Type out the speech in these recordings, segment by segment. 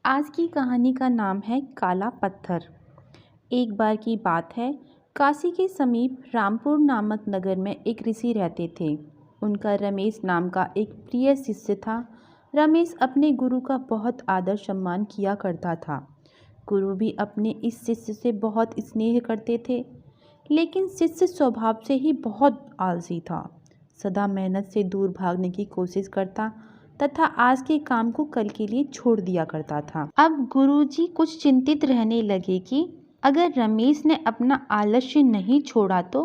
आज की कहानी का नाम है काला पत्थर। एक बार की बात है, काशी के समीप रामपुर नामक नगर में एक ऋषि रहते थे। उनका रमेश नाम का एक प्रिय शिष्य था। रमेश अपने गुरु का बहुत आदर सम्मान किया करता था। गुरु भी अपने इस शिष्य से बहुत स्नेह करते थे, लेकिन शिष्य स्वभाव से ही बहुत आलसी था। सदा मेहनत से दूर भागने की कोशिश करता तथा आज के काम को कल के लिए छोड़ दिया करता था। अब गुरुजी कुछ चिंतित रहने लगे कि अगर रमेश ने अपना आलस्य नहीं छोड़ा तो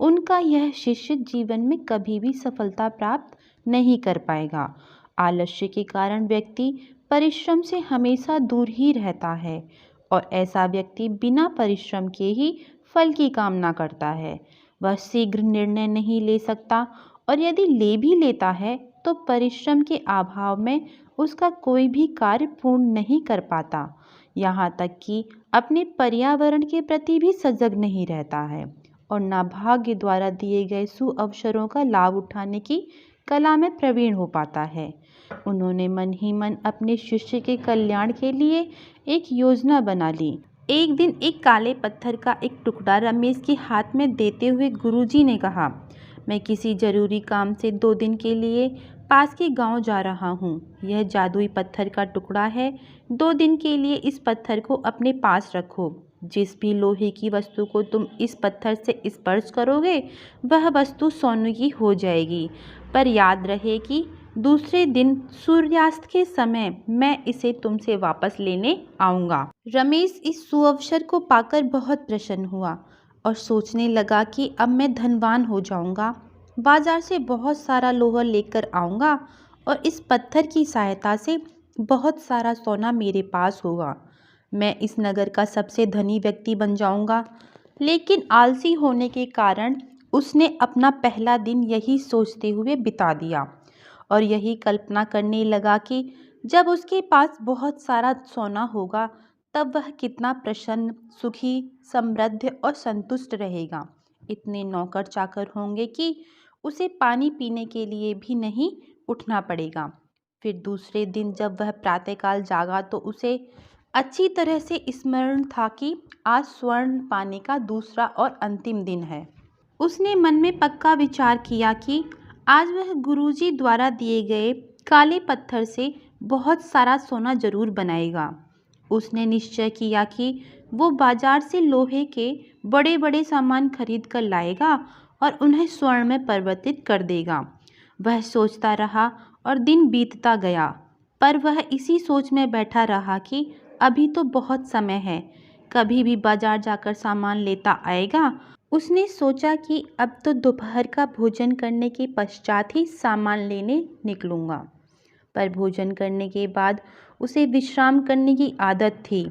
उनका यह शिष्य जीवन में कभी भी सफलता प्राप्त नहीं कर पाएगा। आलस्य के कारण व्यक्ति परिश्रम से हमेशा दूर ही रहता है और ऐसा व्यक्ति बिना परिश्रम के ही फल की कामना करता है। वह शीघ्र निर्णय नहीं ले सकता और यदि ले भी लेता है तो परिश्रम के अभाव में उसका कोई भी कार्य पूर्ण नहीं कर पाता। यहाँ तक कि अपने पर्यावरण के प्रति भी सजग नहीं रहता है और ना भाग्य द्वारा दिए गए सुअवसरों का लाभ उठाने की कला में प्रवीण हो पाता है। उन्होंने मन ही मन अपने शिष्य के कल्याण के लिए एक योजना बना ली। एक दिन एक काले पत्थर का एक टुकड़ा रमेश के हाथ में देते हुए गुरुजी ने कहा, मैं किसी जरूरी काम से 2 दिन के लिए पास के गांव जा रहा हूँ। यह जादुई पत्थर का टुकड़ा है। 2 दिन के लिए इस पत्थर को अपने पास रखो। जिस भी लोहे की वस्तु को तुम इस पत्थर से स्पर्श करोगे वह वस्तु सोने की हो जाएगी। पर याद रहे कि दूसरे दिन सूर्यास्त के समय मैं इसे तुमसे वापस लेने आऊँगा। रमेश इस सुअवसर को पाकर बहुत प्रसन्न हुआ और सोचने लगा कि अब मैं धनवान हो जाऊँगा। बाजार से बहुत सारा लोहा लेकर आऊँगा और इस पत्थर की सहायता से बहुत सारा सोना मेरे पास होगा। मैं इस नगर का सबसे धनी व्यक्ति बन जाऊँगा। लेकिन आलसी होने के कारण उसने अपना पहला दिन यही सोचते हुए बिता दिया और यही कल्पना करने लगा कि जब उसके पास बहुत सारा सोना होगा तब वह कितना प्रसन्न, सुखी, समृद्ध और संतुष्ट रहेगा। इतने नौकर चाकर होंगे कि उसे पानी पीने के लिए भी नहीं उठना पड़ेगा। फिर दूसरे दिन जब वह प्रातःकाल जागा तो उसे अच्छी तरह से स्मरण था कि आज स्वर्ण पाने का दूसरा और अंतिम दिन है। उसने मन में पक्का विचार किया कि आज वह गुरुजी द्वारा दिए गए काले पत्थर से बहुत सारा सोना जरूर बनाएगा। उसने निश्चय किया कि वो बाजार से लोहे के बड़े बड़े सामान खरीद कर लाएगा और उन्हें स्वर्ण में परिवर्तित कर देगा। वह सोचता रहा और दिन बीतता गया, पर वह इसी सोच में बैठा रहा कि अभी तो बहुत समय है, कभी भी बाजार जाकर सामान लेता आएगा। उसने सोचा कि अब तो दोपहर का भोजन करने के पश्चात ही सामान लेने निकलूँगा। पर भोजन करने के बाद उसे विश्राम करने की आदत थी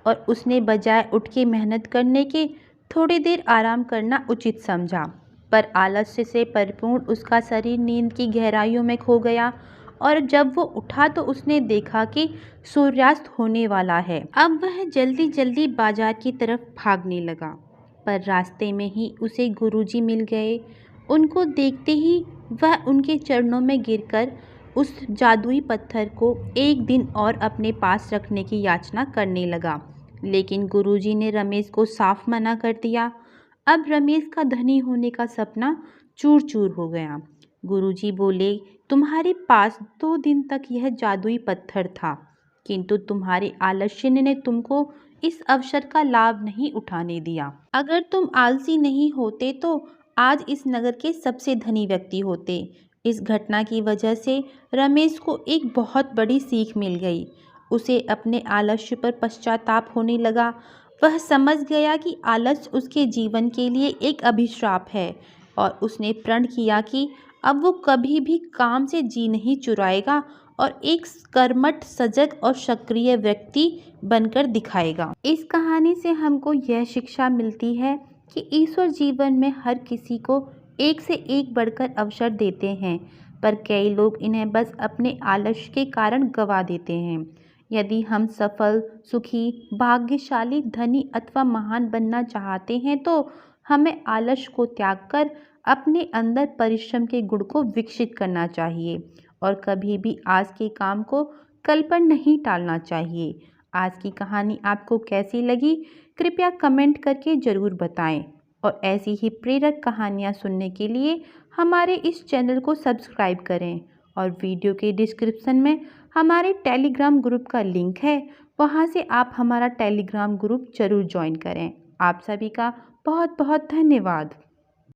और उसने बजाय उठ के मेहनत करने के थोड़ी देर आराम करना उचित समझा। पर आलस्य से परिपूर्ण उसका शरीर नींद की गहराइयों में खो गया और जब वो उठा तो उसने देखा कि सूर्यास्त होने वाला है। अब वह जल्दी जल्दी बाजार की तरफ भागने लगा, पर रास्ते में ही उसे गुरुजी मिल गए। उनको देखते ही वह उनके चरणों में गिरकर उस जादुई पत्थर को एक दिन और अपने पास रखने की याचना करने लगा। लेकिन गुरुजी ने रमेश को साफ मना कर दिया। अब रमेश का धनी होने का सपना चूर चूर हो गया। गुरुजी बोले, तुम्हारे पास 2 दिन तक यह जादुई पत्थर था, किंतु तुम्हारे आलस्य ने तुमको इस अवसर का लाभ नहीं उठाने दिया। अगर तुम आलसी नहीं होते तो आज इस नगर के सबसे धनी व्यक्ति होते। इस घटना की वजह से रमेश को एक बहुत बड़ी सीख मिल गई। उसे अपने आलस्य पर पश्चाताप होने लगा। वह समझ गया कि आलस्य उसके जीवन के लिए एक अभिशाप है और उसने प्रण किया कि अब वो कभी भी काम से जी नहीं चुराएगा और एक कर्मठ, सजग और सक्रिय व्यक्ति बनकर दिखाएगा। इस कहानी से हमको यह शिक्षा मिलती है कि ईश्वर जीवन में हर किसी को एक से एक बढ़कर अवसर देते हैं, पर कई लोग इन्हें बस अपने आलस्य के कारण गंवा देते हैं। यदि हम सफल, सुखी, भाग्यशाली, धनी अथवा महान बनना चाहते हैं तो हमें आलस्य को त्याग कर अपने अंदर परिश्रम के गुण को विकसित करना चाहिए और कभी भी आज के काम को कल पर नहीं टालना चाहिए। आज की कहानी आपको कैसी लगी, कृपया कमेंट करके ज़रूर बताएं और ऐसी ही प्रेरक कहानियाँ सुनने के लिए हमारे इस चैनल को सब्सक्राइब करें और वीडियो के डिस्क्रिप्शन में हमारे टेलीग्राम ग्रुप का लिंक है, वहाँ से आप हमारा टेलीग्राम ग्रुप ज़रूर ज्वाइन करें। आप सभी का बहुत बहुत धन्यवाद।